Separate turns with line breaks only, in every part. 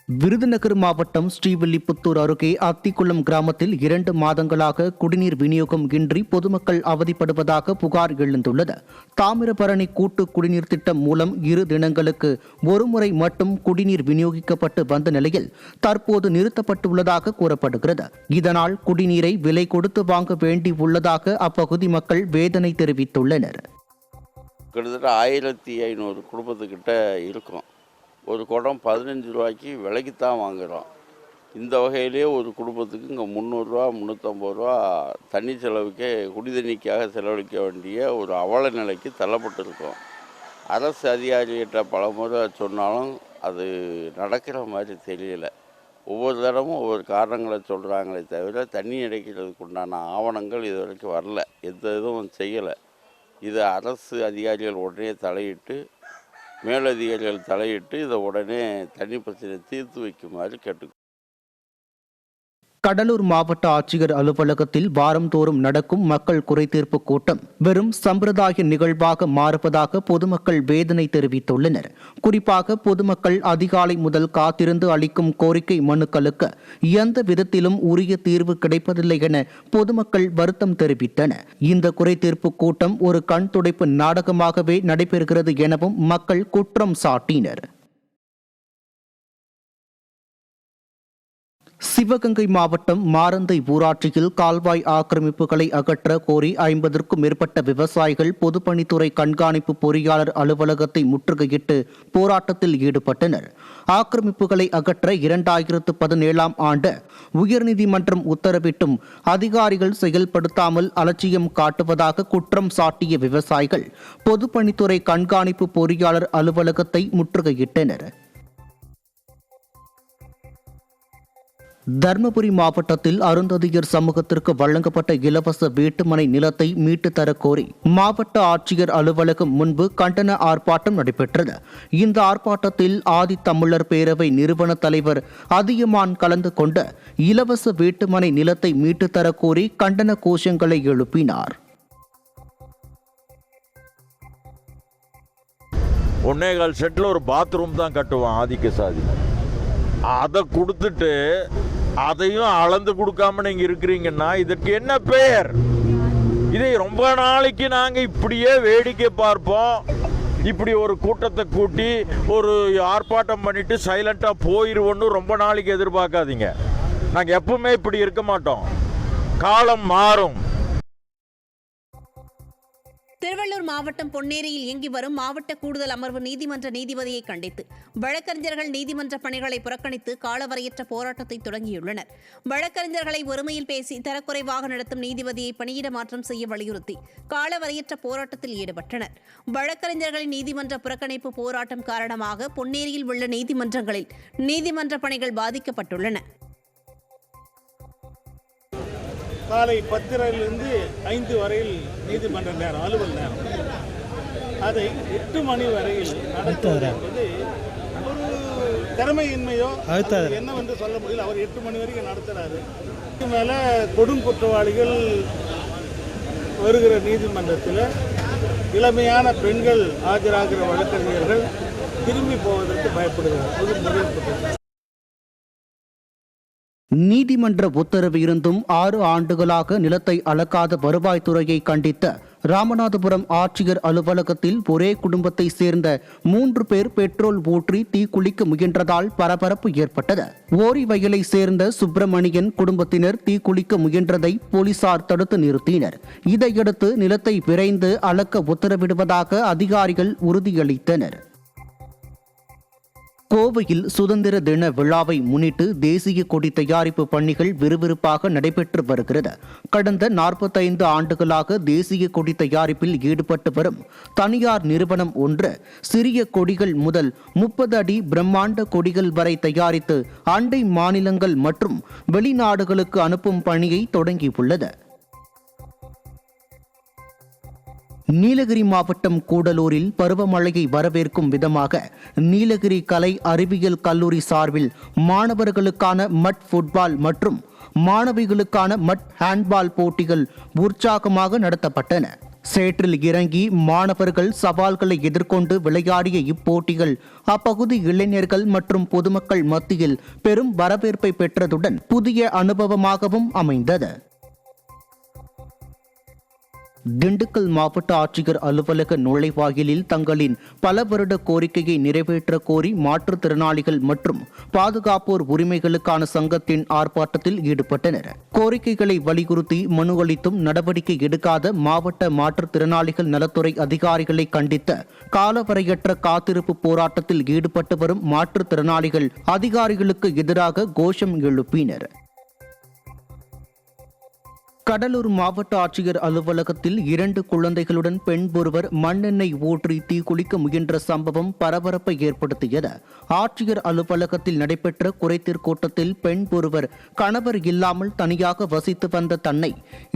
விருதுநகர் மாவட்டம் ஸ்ரீவில்லிபுத்தூர் அருகே அத்திக்குளம் கிராமத்தில் 2 மாதங்களாக குடிநீர் விநியோகம் இன்றி பொதுமக்கள் அவதிப்படுவதாக புகார் எழுந்துள்ளது. தாமிரபரணி கூட்டு குடிநீர் திட்டம் மூலம் 2 தினங்களுக்கு ஒருமுறை மட்டும் குடிநீர் விநியோகிக்கப்பட்டு வந்த நிலையில் தற்போது நிறுத்தப்பட்டுள்ளதாக கூறப்படுகிறது. இதனால் குடிநீரை விலை கொடுத்து வாங்க வேண்டி உள்ளதாக அப்பகுதி மக்கள் வேதனை தெரிவித்துள்ளனர்.
கிட்டத்தட்ட 1500 குடும்பத்துக்கிட்ட இருக்கும். ஒரு குடம் 15 ரூபாய்க்கு விலைக்குத்தான் வாங்குகிறோம். இந்த வகையிலே ஒரு குடும்பத்துக்கு இங்கே 300 ரூபா 350 ரூபா தண்ணி செலவுக்கே குடி தண்ணிக்காக செலவழிக்க வேண்டிய ஒரு அவல நிலைக்கு தள்ளப்பட்டிருக்கோம். அரசு அதிகாரிகிட்ட பலமுறை சொன்னாலும் அது நடக்கிற மாதிரி தெரியல. ஒவ்வொரு தடவும் ஒவ்வொரு காரணங்களை சொல்கிறாங்களே தவிர தண்ணி அடைக்கிறதுக்கு உண்டான ஆவணங்கள் இது வரைக்கும் வரல, எந்த இதுவும் செய்யலை. இதை அரசு அதிகாரிகள் உடனே தலையிட்டு மேலதிகாரிகள் தலையிட்டு இதை உடனே தண்ணி பிரச்சனை தீர்த்து வைக்குமாறு கேட்டுக்கொள்கிறேன்.
கடலூர் மாவட்ட ஆட்சியர் அலுவலகத்தில் வாரந்தோறும் நடக்கும் மக்கள் குறைதீர்ப்பு கூட்டம் வெறும் சம்பிரதாய நிகழ்வாக மாறுவதாக பொதுமக்கள் வேதனை தெரிவித்துள்ளனர். குறிப்பாக பொதுமக்கள் அதிகாலை முதல் காத்திருந்து அளிக்கும் கோரிக்கை மனுக்களுக்கு எந்த விதத்திலும் உரிய தீர்வு கிடைப்பதில்லை என பொதுமக்கள் வருத்தம் தெரிவித்தனர். இந்த குறைதீர்ப்பு கூட்டம் ஒரு கண் துடைப்பு நாடகமாகவே நடைபெறுகிறது எனவும் மக்கள் குற்றம் சாட்டினர். சிவகங்கை மாவட்டம் மாரந்தை ஊராட்சியில் கால்வாய் ஆக்கிரமிப்புகளை அகற்ற கோரி 50க்கும் மேற்பட்ட விவசாயிகள் பொதுப்பணித்துறை கண்காணிப்பு பொறியாளர் அலுவலகத்தை முற்றுகையிட்டு போராட்டத்தில் ஈடுபட்டனர். ஆக்கிரமிப்புகளை அகற்ற 2017ஆம் ஆண்டு உயர்நீதிமன்றம் உத்தரவிட்டும் அதிகாரிகள் செயல்படுத்தாமல் அலட்சியம் காட்டுவதாக குற்றம் சாட்டிய விவசாயிகள் பொதுப்பணித்துறை கண்காணிப்பு பொறியாளர் அலுவலகத்தை முற்றுகையிட்டனர். தர்மபுரி மாவட்டத்தில் அருந்ததியர் சமூகத்திற்கு வழங்கப்பட்ட இலவச வீட்டுமனை நிலத்தை மீட்டு தரக்கோரி மாவட்ட ஆட்சியர் அலுவலகம் முன்பு கண்டன ஆர்ப்பாட்டம் நடைபெற்றது. இந்த ஆர்ப்பாட்டத்தில் ஆதி தமிழர் பேரவை நிறுவன தலைவர் அதியமான் கலந்து கொண்டு இலவச வீட்டுமனை நிலத்தை மீட்டு தரக்கோரி கண்டன கோஷங்களை எழுப்பினார்.
1.25 சென்ட்ல ஒரு பாத்ரூம் தான் கட்டுவான் ஆதிக்க சாதி. அதை கொடுத்துட்டு அதையும் அளந்து கொடுக்காம நீங்க இருக்கிறீங்கன்னா இதற்கு என்ன பெயர்? இதை ரொம்ப நாளைக்கு நாங்க இப்படியே வேடிக்கை பார்ப்போம். இப்படி ஒரு கூட்டத்தை கூட்டி ஒரு ஆர்ப்பாட்டம் பண்ணிட்டு சைலண்டா போயிருவோன்னு ரொம்ப நாளைக்கு எதிர்பார்க்காதீங்க. நாங்க எப்பவுமே இப்படி இருக்க மாட்டோம். காலம் மாறும்.
திருவள்ளூர் மாவட்டம் பொன்னேரியில் இயங்கி வரும் மாவட்ட கூடுதல் அமர்வு நீதிமன்ற நீதிபதியை கண்டித்து வழக்கறிஞர்கள் நீதிமன்ற பணிகளை புறக்கணித்து காலவரையற்ற போராட்டத்தை தொடங்கியுள்ளனர். வழக்கறிஞர்களை ஒருமையில் பேசி தரக்குறைவாக நடத்தும் நீதிபதியை பணியிட மாற்றம் செய்ய வலியுறுத்தி காலவரையற்ற போராட்டத்தில் ஈடுபட்டனர். வழக்கறிஞர்களின் நீதிமன்ற புறக்கணிப்பு போராட்டம் காரணமாக பொன்னேரியில் உள்ள நீதிமன்றங்களில் நீதிமன்ற பணிகள் பாதிக்கப்பட்டுள்ளன.
காலை 10:30 5 வரையில் நீதிமன்ற நேரம், அலுவல் நேரம். அதை 8 மணி வரையில் நடத்துவது ஒரு திறமையின்மையோ என்னவென்று சொல்ல முடியல. அவர் 8 மணி வரைக்கும் நடத்துகிறாரு. இதுக்கு மேலே கொடுங்குற்றவாளிகள் வருகிற நீதிமன்றத்தில் இளமையான பெண்கள் ஆஜராகிற வழக்கறிஞர்கள் திரும்பி போவதற்கு பயப்படுகிறார்.
நீதிமன்ற உத்தரவு இருந்தும் 6 ஆண்டுகளாக நிலத்தை அளக்காத வருவாய்த்துறையை கண்டித்த ராமநாதபுரம் ஆட்சியர் அலுவலகத்தில் ஒரே குடும்பத்தை சேர்ந்த 3 பேர் பெட்ரோல் ஊற்றி தீக்குளிக்க முயன்றதால் பரபரப்பு ஏற்பட்டது. ஓரிவயலை சேர்ந்த சுப்பிரமணியன் குடும்பத்தினர் தீக்குளிக்க முயன்றதை போலீசார் தடுத்து நிறுத்தினர். இதையடுத்து நிலத்தை விரைந்து அளக்க உத்தரவிடுவதாக அதிகாரிகள் உறுதியளித்தனர். கோவையில் சுதந்திர தின விழாவை முன்னிட்டு தேசிய கொடி தயாரிப்பு பணிகள் விறுவிறுப்பாக நடைபெற்று வருகிறது. கடந்த 45 ஆண்டுகளாக தேசிய கொடி தயாரிப்பில் ஈடுபட்டு வரும் தனியார் நிறுவனம் ஒன்று சிறிய கொடிகள் முதல் 30 அடி பிரம்மாண்ட கொடிகள் வரை தயாரித்து அண்டை மாநிலங்கள் மற்றும் வெளிநாடுகளுக்கு அனுப்பும் பணியை தொடங்கியுள்ளது. நீலகிரி மாவட்டம் கூடலூரில் பருவமழையை வரவேற்கும் விதமாக நீலகிரி கலை அறிவியல் கல்லூரி சார்பில் மாணவர்களுக்கான மட் ஃபுட்பால் மற்றும் மாணவிகளுக்கான மட் ஹேண்ட்பால் போட்டிகள் உற்சாகமாக நடத்தப்பட்டன. சேற்றில் இறங்கி மாணவர்கள் சவால்களை எதிர்கொண்டு விளையாடிய இப்போட்டிகள் அப்பகுதி இளைஞர்கள் மற்றும் பொதுமக்கள் மத்தியில் பெரும் வரவேற்பை பெற்றதுடன் புதிய அனுபவமாகவும் அமைந்தது. திண்டுக்கல் மாவட்ட ஆட்சியர் அலுவலக நுழைவாயிலில் தங்களின் பல வருட கோரிக்கையை நிறைவேற்ற கோரி மாற்றுத்திறனாளிகள் மற்றும் பாதுகாப்போர் உரிமைகளுக்கான சங்கத்தின் ஆர்ப்பாட்டத்தில் ஈடுபட்டனர். கோரிக்கைகளை வலியுறுத்தி மனு அளித்தும் நடவடிக்கை எடுக்காத மாவட்ட மாற்றுத்திறனாளிகள் நலத்துறை அதிகாரிகளை கண்டித்த காலவரையற்ற காத்திருப்பு போராட்டத்தில் ஈடுபட்டு வரும் மாற்றுத்திறனாளிகள் அதிகாரிகளுக்கு எதிராக கோஷம் எழுப்பினர். கடலூர் மாவட்ட ஆட்சியர் அலுவலகத்தில் 2 குழந்தைகளுடன் பெண் ஒருவர் மண்ணெண்ணெய் ஊற்றி தீக்குளிக்க முயன்ற சம்பவம் பரபரப்பை ஏற்படுத்தியது. ஆட்சியர் அலுவலகத்தில் நடைபெற்ற குறைதீர் கூட்டத்தில் பெண் ஒருவர் கணவர் இல்லாமல் தனியாக வசித்து வந்த தன்னை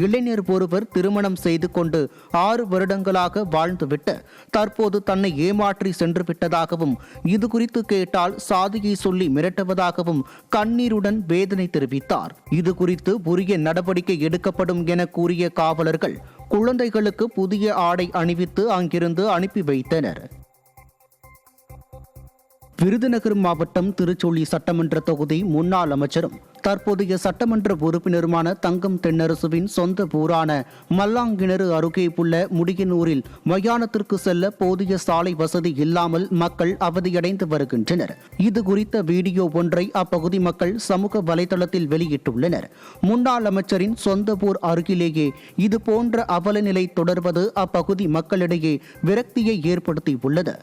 இளைஞர் ஒருவர் திருமணம் செய்து கொண்டு 6 வருடங்களாக வாழ்ந்துவிட்டு தற்போது தன்னை ஏமாற்றி சென்று விட்டதாகவும், இதுகுறித்து கேட்டால் சாதியை சொல்லி மிரட்டுவதாகவும் கண்ணீருடன் வேதனை தெரிவித்தார். இதுகுறித்து உரிய நடவடிக்கை எடுக்க என கூறிய காவலர்கள் குழந்தைகளுக்கு புதிய ஆடை அணிவித்து அங்கிருந்து அனுப்பி வைத்தனர். விருதுநகர் மாவட்டம் திருச்சொலி சட்டமன்ற தொகுதி முன்னாள் அமைச்சரும் தற்போதைய சட்டமன்ற உறுப்பினருமான தங்கம் தென்னரசுவின் சொந்த ஊரான மல்லாங்கிணறு அருகே உள்ள முடியனூரில் மயானத்திற்கு செல்ல போதிய சாலை வசதி இல்லாமல் மக்கள் அவதியடைந்து வருகின்றனர். இது குறித்த வீடியோ ஒன்றை அப்பகுதி மக்கள் சமூக வலைதளத்தில் வெளியிட்டுள்ளனர். முன்னாள் அமைச்சரின் சொந்த ஊர் அருகிலேயே இதுபோன்ற அவலநிலை தொடர்வது அப்பகுதி மக்களிடையே விரக்தியை ஏற்படுத்தியுள்ளது.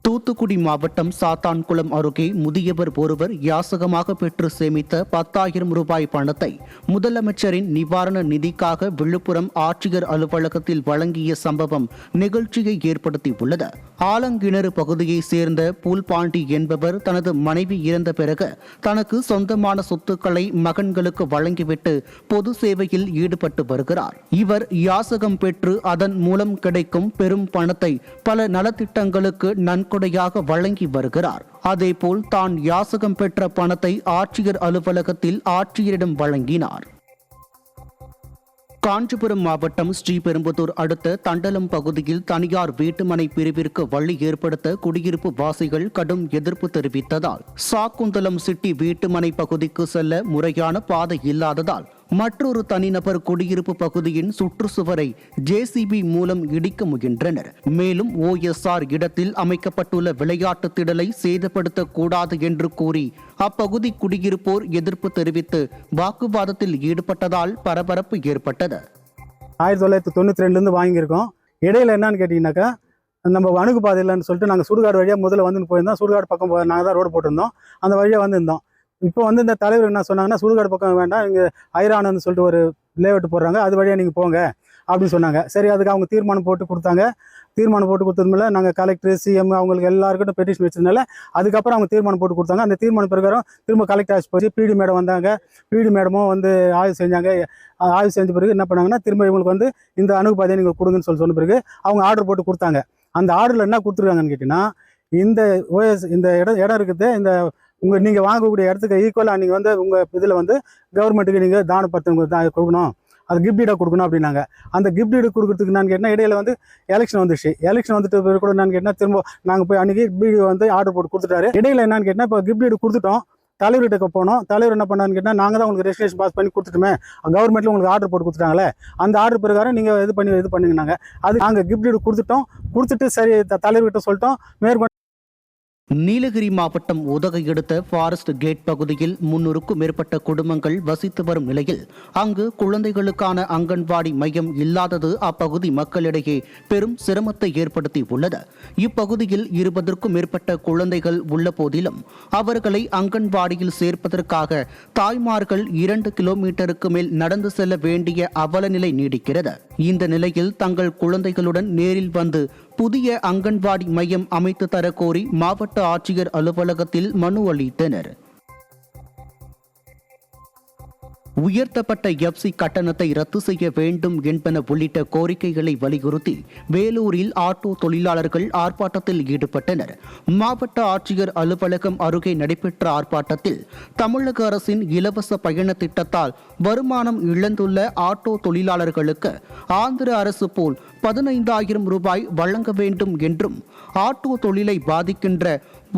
தூத்துக்குடி மாவட்டம் சாத்தான்குளம் அருகே முதியவர் ஒருவர் யாசகமாக பெற்று சேமித்த 10,000 ரூபாய் பணத்தை முதலமைச்சரின் நிவாரண நிதிக்காக விழுப்புரம் ஆட்சியர் அலுவலகத்தில் வழங்கிய சம்பவம் நிகழ்ச்சியை ஏற்படுத்தியுள்ளது. ஆலங்கிணறு பகுதியைச் சேர்ந்த பூல்பாண்டி என்பவர் தனது மனைவி இறந்த பிறகு தனக்கு சொந்தமான சொத்துக்களை மகன்களுக்கு வழங்கிவிட்டு பொது சேவையில் ஈடுபட்டு வருகிறார். இவர் யாசகம் பெற்று அதன் மூலம் கிடைக்கும் பெரும் பணத்தை பல நலத்திட்டங்களுக்கு நன்கொடையாக வழங்கி வருகிறார். அதேபோல் தான் யாசகம் பெற்ற பணத்தை ஆட்சியர் அலுவலகத்தில் ஆட்சியரிடம் வழங்கினார். காஞ்சிபுரம் மாவட்டம் ஸ்ரீபெரும்புதூர் அடுத்த தண்டலம் பகுதியில் தனியார் வீட்டுமனை பிரிவிற்கு வழி ஏற்படுத்த குடியிருப்பு வாசிகள் கடும் எதிர்ப்பு தெரிவித்ததால் சாக்குந்தலம் சிட்டி வீட்டுமனை பகுதிக்கு செல்ல முறையான பாதை இல்லாததால் மற்றொரு தனிநபர் குடியிருப்பு பகுதியின் சுற்றுச்சுவரை ஜேசிபி மூலம் இடிக்க முயன்றனர். மேலும் OSR இடத்தில் அமைக்கப்பட்டுள்ள விளையாட்டு திடலை சேதப்படுத்தக்கூடாது என்று கூறி அப்பகுதி குடியிருப்போர் எதிர்ப்பு தெரிவித்து வாக்குவாதத்தில் ஈடுபட்டதால் பரபரப்பு ஏற்பட்டது.
1992 வாங்கியிருக்கோம். இடையில என்னன்னு கேட்டீங்கன்னாக்கா, நம்ம அணுகு பாதை இல்லைன்னு சொல்லிட்டு நாங்கள் சுடுகாடு வழியாக முதல்ல வந்து போயிருந்தோம். சுடுகாடு பக்கம் நாங்கள் தான் ரோடு போட்டிருந்தோம். அந்த வழியாக வந்திருந்தோம். இப்போ வந்து இந்த தலைவர் என்ன சொன்னாங்கன்னா, சுடுகாடு பக்கம் வேண்டாம், இங்கே ஐரானன்னு சொல்லிட்டு ஒரு லேஅவுட் போடுறாங்க, அது வழியாக நீங்கள் போங்க அப்படின்னு சொன்னாங்க. சரி, அதுக்கு அவங்க தீர்மானம் போட்டு கொடுத்தாங்க. தீர்மானம் போட்டு கொடுத்ததுனால நாங்கள் கலெக்டர், CM அவங்களுக்கு எல்லாருக்கிட்டும் பெட்டிஷன் வச்சதுனால அதுக்கப்புறம் அவங்க தீர்மானம் போட்டு கொடுத்தாங்க. அந்த தீர்மானம் பிரகாரம் திரும்ப கலெக்டர் ஆஃபீஸ் போச்சு. PD மேடம் வந்தாங்க. PD மேடமும் வந்து ஆய்வு செஞ்சாங்க. ஆய்வு செஞ்ச பிறகு என்ன பண்ணாங்கன்னா, திரும்ப இவங்களுக்கு வந்து இந்த அணுகுபாதையை நீங்கள் கொடுங்கன்னு சொன்ன பிறகு அவங்க ஆர்டர் போட்டு கொடுத்தாங்க. அந்த ஆர்டரில் என்ன கொடுத்துருக்காங்கன்னு கேட்டிங்கன்னா, இந்த இடம் இருக்குது, இந்த நீங்கள் வாங்கக்கூடிய இடத்துக்கு ஈக்குவலாக நீங்கள் வந்து உங்கள் இதில் வந்து கவர்மெண்ட்டுக்கு நீங்கள் தானப்பத்திரம் கொடுக்கணும், அது கிஃப்டீடாக கொடுக்கணும் அப்படின்னாங்க. அந்த கிஃப்டீடு கொடுக்குறதுக்கு நான் கேட்டால் இடையில வந்து எலெக்ஷன் வந்துச்சு. எலெக்ஷன் வந்துட்டு கூட நான் கேட்டால் திரும்ப நாங்கள் போய் அன்றைக்கி கிஃப்டீடு வந்து ஆர்டர் போட்டு கொடுத்துட்டாரு. இடையில என்னன்னு கேட்டால், இப்போ கிஃப்டீடு கொடுத்துட்டோம், தலைவர்கிட்ட போனோம். தலைவர் என்ன பண்ணான்னு கேட்டால், நாங்கள் தான் உங்களுக்கு ரெஜிஸ்ட்ரேஷன் பாஸ் பண்ணி கொடுத்துட்டுமே, கவர்மெண்ட்டில் உங்களுக்கு ஆர்டர் போட்டு கொடுத்துட்டாங்களே, அந்த ஆர்டர் பிரகாரம் நீங்கள் இது பண்ணுங்கன்னாங்க. அது நாங்கள் கிஃப்டீடு கொடுத்துட்டு சரி தலைவர்கிட்ட சொல்லிட்டோம். மேற்கொண்டு
நீலகிரி மாவட்டம் உதகை அடுத்த ஃபாரஸ்ட் கேட் பகுதியில் 300க்கும் மேற்பட்ட குடும்பங்கள் வசித்து வரும் நிலையில் அங்கு குழந்தைகளுக்கான அங்கன்வாடி மையம் இல்லாதது அப்பகுதி மக்களிடையே பெரும் சிரமத்தை ஏற்படுத்தி உள்ளது. இப்பகுதியில் 20க்கும் மேற்பட்ட குழந்தைகள் உள்ள போதிலும் அவர்களை அங்கன்வாடியில் சேர்ப்பதற்காக தாய்மார்கள் 2 கிலோமீட்டருக்கு மேல் நடந்து செல்ல வேண்டிய அவலநிலை நீடிக்கிறது. இந்த நிலையில் தங்கள் குழந்தைகளுடன் நேரில் வந்து புதிய அங்கன்வாடி மையம் அமைத்து தர கோரி மாவட்ட ஆட்சியர் அலுவலகத்தில் மனு அளித்தனர். உயர்த்தப்பட்ட எஃப்சி கட்டணத்தை ரத்து செய்ய வேண்டும் என்பன உள்ளிட்ட கோரிக்கைகளை வலியுறுத்தி வேலூரில் ஆட்டோ தொழிலாளர்கள் ஆர்ப்பாட்டத்தில் ஈடுபட்டனர். மாவட்ட ஆட்சியர் அலுவலகம் அருகே நடைபெற்ற ஆர்ப்பாட்டத்தில் தமிழக அரசின் இலவச பயண திட்டத்தால் வருமானம் இழந்துள்ள ஆட்டோ தொழிலாளர்களுக்கு ஆந்திர அரசு போல் 15,000 ரூபாய் வழங்க வேண்டும் என்றும், ஆட்டோ தொழிலை பாதிக்கின்ற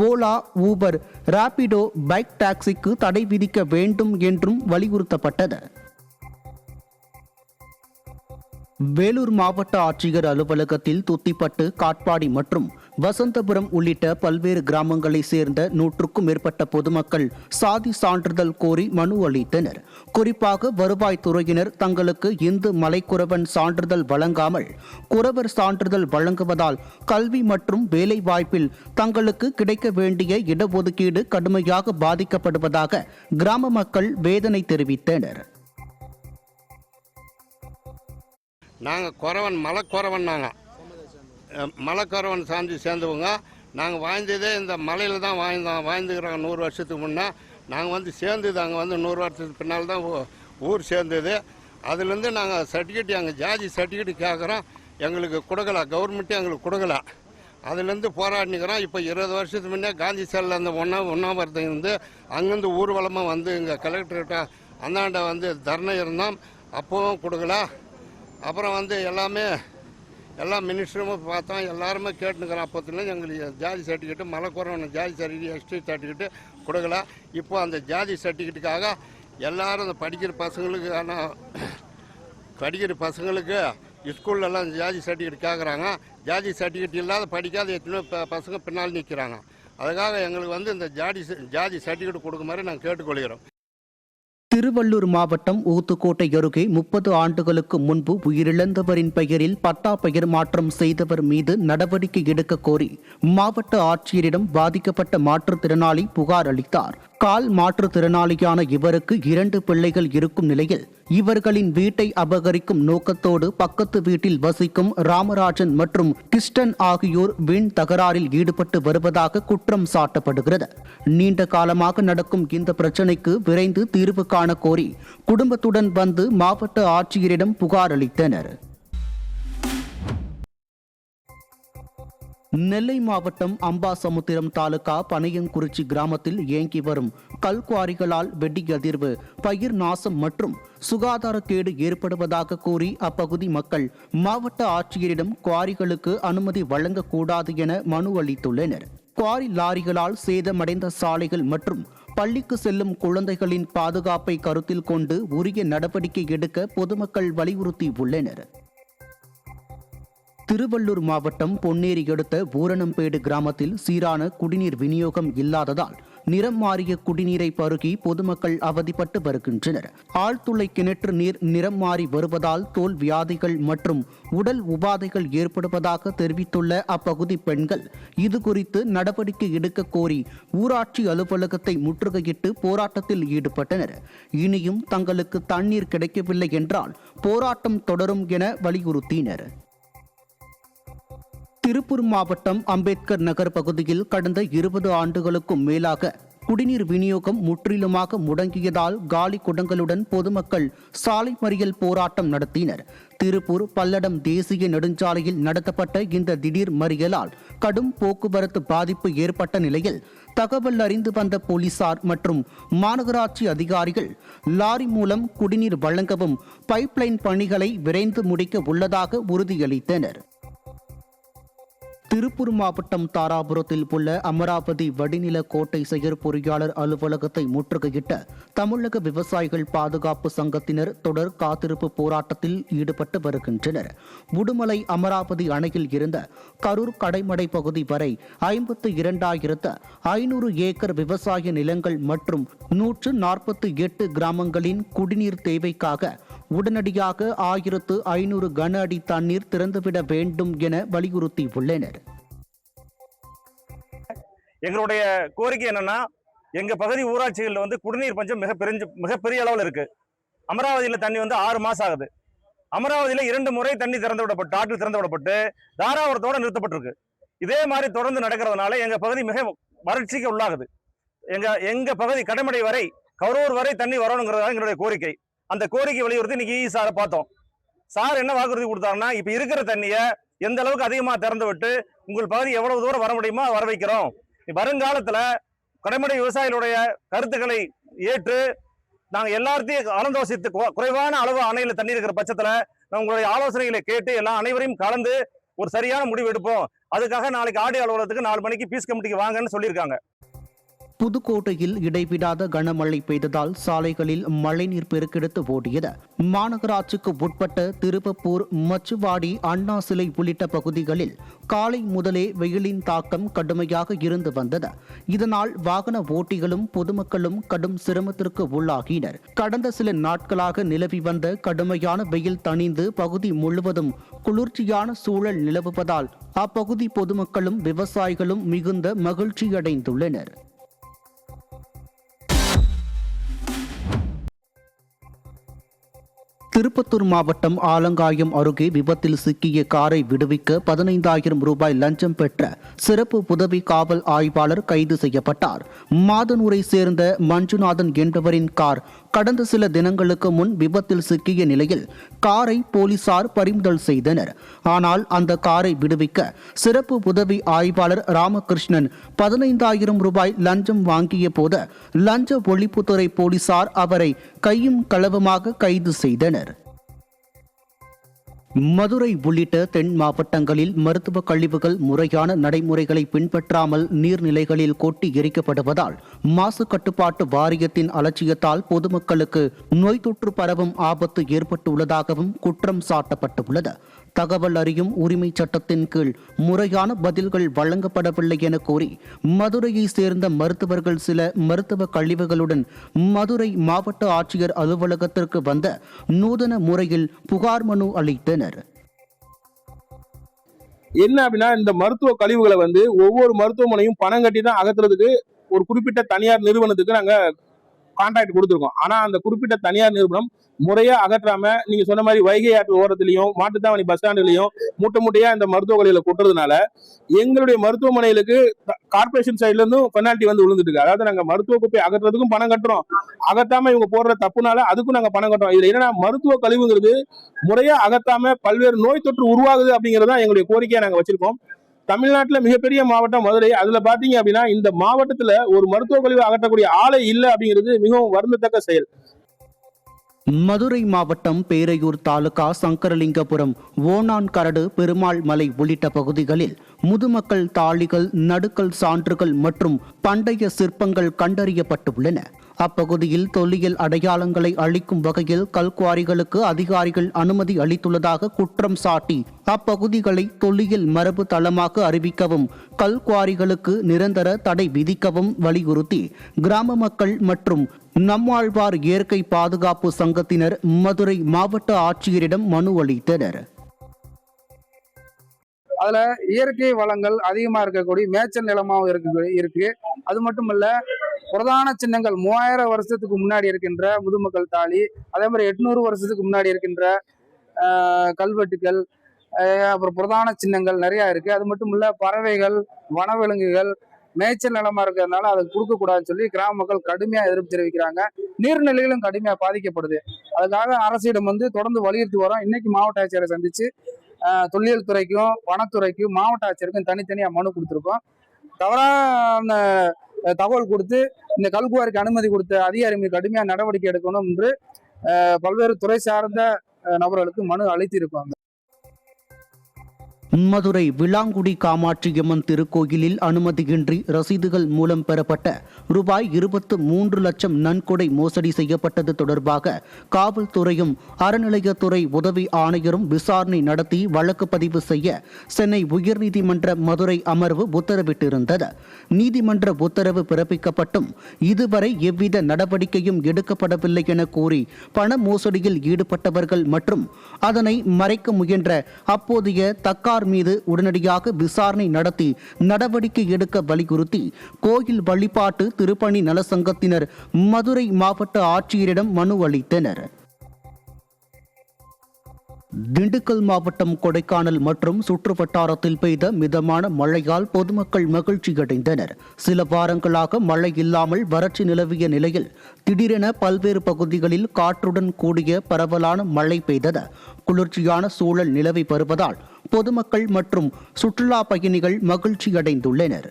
ஓலா, ஊபர், ராபிடோ, பைக் டாக்ஸிக்கு தடை விதிக்க வேண்டும் என்றும் வலியுறுத்தப்பட்டது. வேலூர் மாவட்ட ஆட்சியர் அலுவலகத்தில் துத்திப்பட்டு, காட்பாடி மற்றும் வசந்தபுரம் உள்ளிட்ட பல்வேறு கிராமங்களை சேர்ந்த 100க்கும் மேற்பட்ட பொதுமக்கள் சாதி சான்றிதழ் கோரி மனு அளித்தனர். குறிப்பாக வருவாய்த்துறையினர் தங்களுக்கு இந்து மலைக்குறவன் சான்றிதழ் வழங்காமல் குறவர் சான்றிதழ் வழங்குவதால் கல்வி மற்றும் வேலைவாய்ப்பில் தங்களுக்கு கிடைக்க வேண்டிய இடஒதுக்கீடு கடுமையாக பாதிக்கப்படுவதாக கிராம மக்கள் வேதனை தெரிவித்தனர்.
நாங்கள் குறவன், மலைக்குறவன். நாங்கள் மலைக்குறவன் சார்ந்து சேர்ந்தவங்க. நாங்கள் வாழ்ந்ததே இந்த மலையில் தான் வாழ்ந்துக்கிறோம். 100 வருஷத்துக்கு முன்னே நாங்கள் சேர்ந்தது அங்கே 100 வருஷத்துக்கு பின்னால் தான் ஊர் சேர்ந்தது. அதுலேருந்து நாங்கள் சர்டிஃபிகேட், எங்கள் ஜாதி சர்டிஃபிகேட் கேட்குறோம், எங்களுக்கு கொடுக்கல, கவர்மெண்ட்டே எங்களுக்கு கொடுக்கல. அதுலேருந்து போராடினுக்கிறோம். இப்போ 20 வருஷத்துக்கு முன்னே காந்தி சிலையில் அந்த ஒன்றாவது அங்கேருந்து ஊர்வலமாக இங்கே கலெக்டர்கிட்ட அந்தாண்ட தர்ணை இருந்தோம். அப்போவும் கொடுக்கல. அப்புறம் எல்லா மினிஸ்டரும் பார்த்தோம், எல்லாருமே கேட்டுனுக்கிறோம். அப்போத்துலேருந்து எங்களுக்கு ஜாதி சர்டிஃபிகேட்டு, மலைக்குறவன் ஜாதி சர்டிஃபிகேட், எஸ்டி சர்டிஃபிகேட்டு கொடுக்கல. இப்போ அந்த ஜாதி சர்டிஃபிகேட்டுக்காக எல்லாரும் அந்த படிக்கிற பசங்களுக்கு ஸ்கூல்லலாம் ஜாதி சர்டிஃபிகேட் கேட்குறாங்க. ஜாதி சர்டிஃபிகேட் இல்லாத படிக்காத எத்தனையோ பசங்க பின்னால் நிற்கிறாங்க. அதுக்காக எங்களுக்கு இந்த ஜாதி சர்டிஃபிகேட் கொடுக்க மாதிரி நாங்கள் கேட்டுக்கொள்கிறோம்.
திருவள்ளூர் மாவட்டம் ஊத்துக்கோட்டை அருகே 30 ஆண்டுகளுக்கு முன்பு உயிரிழந்தவரின் பெயரில் பட்டா பெயர் மாற்றம் செய்தவர் மீது நடவடிக்கை எடுக்க கோரி மாவட்ட ஆட்சியரிடம் பாதிக்கப்பட்ட மாற்றுத்திறனாளி புகார் அளித்தார். கால் மாற்றுத்திறனாளியான இவருக்கு 2 பிள்ளைகள் இருக்கும் நிலையில் இவர்களின் வீட்டை அபகரிக்கும் நோக்கத்தோடு பக்கத்து வீட்டில் வசிக்கும் ராமராஜன் மற்றும் கிருஷ்ணன் ஆகியோர் வீண் தகராறில் ஈடுபட்டு வருவதாக குற்றம் சாட்டப்படுகிறது. நீண்ட காலமாக நடக்கும் இந்த பிரச்சினைக்கு விரைந்து தீர்வு காண கோரி குடும்பத்துடன் மாவட்ட ஆட்சியரிடம் புகார் அளித்தனர். நெல்லை மாவட்டம் அம்பாசமுத்திரம் தாலுகா பனையங்குறிச்சி கிராமத்தில் இயங்கி வரும் கல்குவாரிகளால் வெடி அதிர்வு, பயிர் நாசம் மற்றும் சுகாதாரக்கேடு ஏற்படுவதாக கூறி அப்பகுதி மக்கள் மாவட்ட ஆட்சியரிடம் குவாரிகளுக்கு அனுமதி வழங்கக்கூடாது என மனு அளித்துள்ளனர். குவாரி லாரிகளால் சேதமடைந்த சாலைகள் மற்றும் பள்ளிக்கு செல்லும் குழந்தைகளின் பாதுகாப்பை கருத்தில் கொண்டு உரிய நடவடிக்கை எடுக்க பொதுமக்கள் வலியுறுத்தியுள்ளனர். திருவள்ளூர் மாவட்டம் பொன்னேரி அடுத்த பூரணம்பேடு கிராமத்தில் சீரான குடிநீர் விநியோகம் இல்லாததால் நிறம் மாறிய குடிநீரை பருகி பொதுமக்கள் அவதிப்பட்டு வருகின்றனர். ஆழ்துளை கிணற்று நீர் நிறம் மாறி வருவதால் தோல் வியாதிகள் மற்றும் உடல் உபாதைகள் ஏற்படுவதாக தெரிவித்துள்ள அப்பகுதி பெண்கள் இதுகுறித்து நடவடிக்கை எடுக்க கோரி ஊராட்சி அலுவலகத்தை முற்றுகையிட்டு போராட்டத்தில் ஈடுபட்டனர். இனியும் தங்களுக்கு தண்ணீர் கிடைக்கவில்லை என்றால் போராட்டம் தொடரும் என வலியுறுத்தினர். திருப்பூர் மாவட்டம் அம்பேத்கர் நகர் பகுதியில் கடந்த 20 ஆண்டுகளுக்கும் மேலாக குடிநீர் விநியோகம் முற்றிலுமாக முடங்கியதால் காலி குடங்களுடன் பொதுமக்கள் சாலை மறியல் போராட்டம் நடத்தினர். திருப்பூர் பல்லடம் தேசிய நெடுஞ்சாலையில் நடத்தப்பட்ட இந்த திடீர் மறியலால் கடும் போக்குவரத்து பாதிப்பு ஏற்பட்ட நிலையில் தகவல் அறிந்து வந்த போலீசார் மற்றும் மாநகராட்சி அதிகாரிகள் லாரி மூலம் குடிநீர் வழங்கவும் பைப்லைன் பணிகளை விரைந்து முடிக்க உள்ளதாக உறுதியளித்தனர். திருப்பூர் மாவட்டம் தாராபுரத்தில் உள்ள அமராவதி வடிநில கோட்டை செயற்பொறியாளர் அலுவலகத்தை முற்றுகையிட்ட தமிழக விவசாயிகள் பாதுகாப்பு சங்கத்தினர் தொடர் காத்திருப்பு போராட்டத்தில் ஈடுபட்டு வருகின்றனர். உடுமலை அமராவதி அணையில் இருந்த கரூர் கடைமடை பகுதி வரை 52,500 ஏக்கர் விவசாய நிலங்கள் மற்றும் 148 கிராமங்களின் குடிநீர் தேவைக்காக உடனடியாக 1,500 கன அடி தண்ணீர் திறந்துவிட வேண்டும் என வலியுறுத்தியுள்ளனர்.
எங்களுடைய கோரிக்கை என்னன்னா, எங்க பகுதி ஊராட்சிகளில் குடிநீர் பஞ்சம் மிகப்பெரிய அளவில் இருக்கு. அமராவதியில் தண்ணி 6 மாசம் ஆகுது. அமராவதியில் 2 முறை தண்ணி திறந்து விடப்பட்டு, ஆற்றில் திறந்து விடப்பட்டு தாராபுரத்தோட நிறுத்தப்பட்டிருக்கு. இதே மாதிரி தொடர்ந்து நடக்கிறதுனால எங்க பகுதி மிக வறட்சிக்கு உள்ளாகுது. எங்க பகுதி கடைமடை வரை, கரூர் வரை தண்ணி வரணுங்கிறதா எங்களுடைய கோரிக்கை. அந்த கோரிக்கை வலியுறுத்தி இன்னைக்கு சாரை பார்த்தோம். சார் என்ன வாக்குறுதி கொடுத்தாருன்னா, இப்ப இருக்கிற தண்ணியை எந்த அளவுக்கு அதிகமா திறந்து விட்டு உங்கள் பகுதி எவ்வளவு தூரம் வர முடியுமோ வர வைக்கிறோம். வருங்காலத்துல கடைமடை விவசாயிகளுடைய கருத்துக்களை ஏற்று நாங்கள் எல்லாத்தையும் அலந்தோசித்து குறைவான அளவு அணையில தண்ணி இருக்கிற பட்சத்துல உங்களுடைய ஆலோசனைகளை கேட்டு எல்லாம் அனைவரையும் கலந்து ஒரு சரியான முடிவு எடுப்போம். அதுக்காக நாளைக்கு ஆடியோ அலுவலகத்துக்கு 4 மணிக்கு பீஸ் கமிட்டிக்கு வாங்கன்னு சொல்லியிருக்காங்க.
புதுக்கோட்டையில் இடைவிடாத கனமழை பெய்ததால் சாலைகளில் மழைநீர் பெருக்கெடுத்து ஓடியது. மாநகராட்சிக்கு உட்பட்ட திருப்பப்பூர், மச்சுவாடி, அண்ணா சிலை உள்ளிட்ட பகுதிகளில் காலை முதலே வெயிலின் தாக்கம் கடுமையாக இருந்து வந்தது. இதனால் வாகன ஓட்டிகளும் பொதுமக்களும் கடும் சிரமத்திற்கு உள்ளாகினர். கடந்த சில நாட்களாக நிலவி வந்த கடுமையான வெயில் தணிந்து பகுதி முழுவதும் குளிர்ச்சியான சூழல் நிலவுவதால் அப்பகுதி பொதுமக்களும் விவசாயிகளும் மிகுந்த மகிழ்ச்சியடைந்துள்ளனர். திருப்பத்தூர் மாவட்டம் ஆலங்காயம் அருகே விபத்தில் சிக்கிய காரை விடுவிக்க 15,000 ரூபாய் லஞ்சம் பெற்ற சிறப்பு உதவி காவல் ஆய்வாளர் கைது செய்யப்பட்டார். மாதனூரை சேர்ந்த மஞ்சுநாதன் என்பவரின் கார் கடந்த சில தினங்களுக்கு முன் விபத்தில் சிக்கிய நிலையில் காரை போலீசார் பறிமுதல் செய்தனர். ஆனால் அந்த காரை விடுவிக்க சிறப்பு உதவி ஆய்வாளர் ராமகிருஷ்ணன் 15,000 ரூபாய் லஞ்சம் வாங்கிய போது லஞ்ச ஒழிப்புத்துறை போலீசார் அவரை கையும் களவுமாக கைது செய்தனர். மதுரை உள்ளிட்ட தென் மாவட்டங்களில் மருத்துவ கழிவுகள் முறையான நடைமுறைகளை பின்பற்றாமல் நீர்நிலைகளில் கொட்டி எரிக்கப்படுவதால் மாசு கட்டுப்பாட்டு வாரியத்தின் அலட்சியத்தால் பொதுமக்களுக்கு நோய் தொற்று பரவும் ஆபத்து ஏற்பட்டுள்ளதாகவும் குற்றம் சாட்டப்பட்டுள்ளது. தகவல் அறியும் உரிமை சட்டத்தின் கீழ் முறையான பதில்கள் வழங்கப்படவில்லை என கூறி மதுரையை சேர்ந்த மருத்துவர்கள் சில மருத்துவ கழிவுகளுடன் மதுரை மாவட்ட ஆட்சியர் அலுவலகத்திற்கு வந்த நூதன முறையில் புகார் மனு அளித்தனர்.
என்ன அப்படின்னா, இந்த மருத்துவ கழிவுகளை ஒவ்வொரு மருத்துவமனையும் பணம் கட்டி தான் அகற்றுறதுக்கு ஒரு குறிப்பிட்ட தனியார் நிறுவனத்துக்கு நாங்க கான்ட்ராக்ட் கொடுத்துருக்கோம். ஆனா அந்த குறிப்பிட்ட தனியார் நிறுவனம் முறையா அகற்றாம நீங்க சொன்ன மாதிரி வைகை ஆற்று ஓரத்திலையும் மாட்டுத்தாவணி பஸ் ஸ்டாண்டுலையும் மூட்டை மூட்டையா இந்த மருத்துவ கழிவுகளை கொட்டுறதுனால எங்களுடைய மருத்துவமனைகளுக்கு கார்பரேஷன் சைட்ல இருந்தும் பெனால்டி விழுந்துட்டு இருக்கு. அதாவது நாங்க மருத்துவ குப்பை அகற்றுறதுக்கும் பணம் கட்டுறோம், அகற்றாம இவங்க போடுற தப்புனால அதுக்கும் நாங்க பணம் கட்டுறோம். இதுல என்னன்னா, மருத்துவ கழிவுங்கிறது முறையா அகற்றாம பல்வேறு நோய் தொற்று உருவாகுது அப்படிங்கறத எங்களுடைய கோரிக்கையா நாங்க வச்சிருக்கோம். தமிழ்நாட்டுல மிகப்பெரிய மாவட்டம் மதுரை. அதுல பாத்தீங்க அப்படின்னா, இந்த மாவட்டத்துல ஒரு மருத்துவ கழிவு அகற்றக்கூடிய ஆலை இல்லை அப்படிங்கிறது மிகவும் வருந்தத்தக்க செயல்.
மதுரை மாவட்டம் பேரையூர் தாலுகா சங்கரலிங்கபுரம், ஓணான்கரடு, பெருமாள் மலை உள்ளிட்ட பகுதிகளில் முதுமக்கள் தாழிகள், நடுக்கல் சான்றுகள் மற்றும் பண்டைய சிற்பங்கள் கண்டறியப்பட்டுள்ளன. அப்பகுதியில் தொல்லியல் அடையாளங்களை அளிக்கும் வகையில் கல்குவாரிகளுக்கு அதிகாரிகள் அனுமதி அளித்துள்ளதாக குற்றம் சாட்டி அப்பகுதிகளை தொல்லியல் மரபு தளமாக அறிவிக்கவும் கல்குவாரிகளுக்கு நிரந்தர தடை விதிக்கவும் வலியுறுத்தி கிராம மக்கள் மற்றும் நம்மாழ்வார் இயற்கை பாதுகாப்பு சங்கத்தினர் மதுரை மாவட்ட ஆட்சியரிடம் மனு அளித்தனர்.
அதுல இயற்கை வளங்கள் அதிகமா இருக்கக்கூடிய மேய்ச்சல் நிலமாவும் இருக்கு. அது மட்டும் இல்ல, பிரதான சின்னங்கள் 3000 வருஷத்துக்கு முன்னாடி இருக்கின்ற முதுமக்கள் தாலி, அதே மாதிரி 800 வருஷத்துக்கு முன்னாடி இருக்கின்ற கல்வெட்டுகள், அப்புறம் பிரதான சின்னங்கள் நிறைய இருக்கு. அது மட்டும் இல்ல, பறவைகள், வனவிலங்குகள் மேய்ச்சல் நிலமா இருக்கிறதுனால அதை கொடுக்க கூடாதுன்னு சொல்லி கிராம மக்கள் கடுமையா எதிர்ப்பு தெரிவிக்கிறாங்க. நீர்நிலைகளும் கடுமையா பாதிக்கப்படுது. அதுக்காக அரசிடம் தொடர்ந்து வலியுறுத்தி வரோம். இன்னைக்கு மாவட்ட ஆட்சியரை சந்திச்சு தொல்லியல் துறைக்கும் வனத்துறைக்கும் மாவட்ட ஆட்சியருக்கும் தனித்தனியா மனு கொடுத்துருக்கோம். தவறான தகவல் கொடுத்து இந்த கல்குவாரிக்கு அனுமதி கொடுத்த அதிகாரி மீது கடுமையா நடவடிக்கை எடுக்கணும் என்று பல்வேறு துறை சார்ந்த நபர்களுக்கு மனு அளித்திருப்பாங்க.
மதுரை விளாங்குடி காமாட்சியம்மன் திருக்கோயிலில் அனுமதியின்றி ரசீதுகள் மூலம் பெறப்பட்ட ரூபாய் 23 லட்சம் நன்கொடை மோசடி செய்யப்பட்டது தொடர்பாக காவல்துறையும் அறநிலையத்துறை உதவி ஆணையரும் விசாரணை நடத்தி வழக்கு பதிவு செய்ய சென்னை உயர்நீதிமன்ற மதுரை அமர்வு உத்தரவிட்டிருந்தது. நீதிமன்ற உத்தரவு பிறப்பிக்கப்பட்டும் இதுவரை எவ்வித நடவடிக்கையும் எடுக்கப்படவில்லை என கூறி பண மோசடியில் ஈடுபட்டவர்கள் மற்றும் அதனை மறைக்க முயன்ற அப்போதைய தக்கார் மீது உடனடியாக விசாரணை நடத்தி நடவடிக்கை எடுக்க வலியுறுத்தி கோயில் வழிபாட்டு திருப்பணி நலசங்கத்தினர் மதுரை மாவட்ட ஆட்சியரிடம் மனு அளித்தனர். திண்டுக்கல் மாவட்டம் கொடைக்கானல் மற்றும் சுற்றுவட்டாரத்தில் பெய்த மிதமான மழையால் பொதுமக்கள் மகிழ்ச்சியடைந்தனர். சில வாரங்களாக மழை இல்லாமல் வறட்சி நிலவிய நிலையில் திடீரென பல்வேறு பகுதிகளில் காற்றுடன் கூடிய பரவலான மழை பெய்தது. குளிர்ச்சியான சூழல் நிலவி வருவதால் பொதுமக்கள் மற்றும் சுற்றுலா பயணிகள் மகிழ்ச்சியடைந்துள்ளனர்.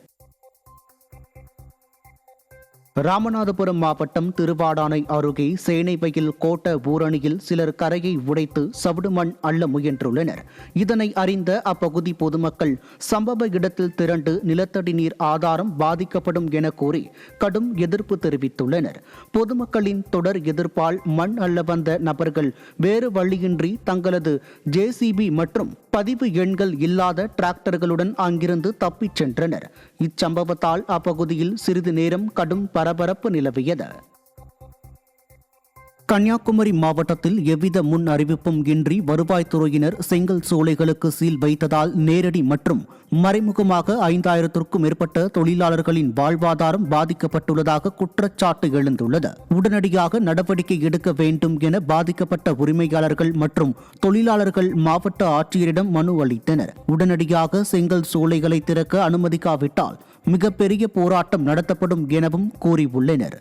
ராமநாதபுரம் மாவட்டம் திருவாடானை அருகே சேனைவயல் கோட்ட ஊரணியில் சிலர் கரையை உடைத்து சவுடு மண் அள்ள முயன்றுள்ளனர். இதனை அறிந்த அப்பகுதி பொதுமக்கள் சம்பவ இடத்தில் திரண்டு நிலத்தடி நீர் ஆதாரம் பாதிக்கப்படும் என கூறி கடும் எதிர்ப்பு தெரிவித்துள்ளனர். பொதுமக்களின் தொடர் எதிர்ப்பால் மண் அள்ள வந்த நபர்கள் வேறு வழியின்றி தங்களது ஜேசிபி மற்றும் பதிவு எண்கள் இல்லாத டிராக்டர்களுடன் அங்கிருந்து தப்பிச் சென்றனர். இச்சம்பவத்தால் அப்பகுதியில் சிறிது நேரம் கடும் பரபரப்பு நிலவியது. கன்னியாகுமரி மாவட்டத்தில் எவ்வித முன் அறிவிப்பும் இன்றி வருவாய்த்துறையினர் செங்கல் சூளைகளுக்கு சீல் வைத்ததால் நேரடி மற்றும் மறைமுகமாக 5000க்கும் மேற்பட்ட தொழிலாளர்களின் வாழ்வாதாரம் பாதிக்கப்பட்டுள்ளதாக குற்றச்சாட்டு எழுந்துள்ளது. உடனடியாக நடவடிக்கை எடுக்க வேண்டும் என பாதிக்கப்பட்ட உரிமையாளர்கள் மற்றும் தொழிலாளர்கள் மாவட்ட ஆட்சியரிடம் மனு அளித்தனர். உடனடியாக செங்கல் சூளைகளை திறக்க அனுமதிக்காவிட்டால் மிகப்பெரிய போராட்டம் நடத்தப்படும் எனவும் கூறியுள்ளனர்.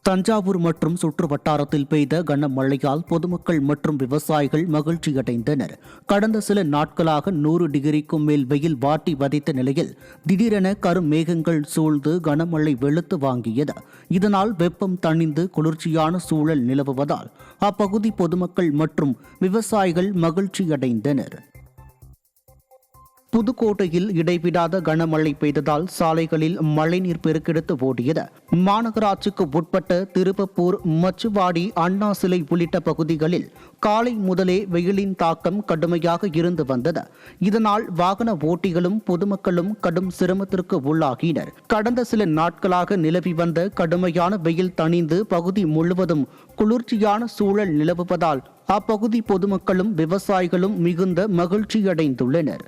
தஞ்சாவூர் மற்றும் சுற்று வட்டாரத்தில் பெய்த கனமழையால் பொதுமக்கள் மற்றும் விவசாயிகள் மகிழ்ச்சியடைந்தனர். கடந்த சில நாட்களாக 100 டிகிரிக்கும் மேல் வெயில் வாட்டி வதைத்த நிலையில் திடீரென கருமேகங்கள் சூழ்ந்து கனமழை வெளுத்து வாங்கியது. இதனால் வெப்பம் தணிந்து குளிர்ச்சியான சூழல் நிலவுவதால் அப்பகுதி பொதுமக்கள் மற்றும் விவசாயிகள் மகிழ்ச்சியடைந்தனர். புதுக்கோட்டையில் இடைவிடாத கனமழை பெய்ததால் சாலைகளில் மழைநீர் பெருக்கெடுத்து ஓடியது. மாநகராட்சிக்கு உட்பட்ட திருப்பப்பூர், மச்சுவாடி, அண்ணா சிலை உள்ளிட்ட பகுதிகளில் காலை முதலே வெயிலின் தாக்கம் கடுமையாக இருந்து வந்தது. இதனால் வாகன ஓட்டிகளும் பொதுமக்களும் கடும் சிரமத்திற்கு உள்ளாகினர். கடந்த சில நாட்களாக நிலவி வந்த கடுமையான வெயில் தணிந்து பகுதி முழுவதும் குளிர்ச்சியான சூழல் நிலவுவதால் அப்பகுதி பொதுமக்களும் விவசாயிகளும் மிகுந்த மகிழ்ச்சியடைந்துள்ளனர்.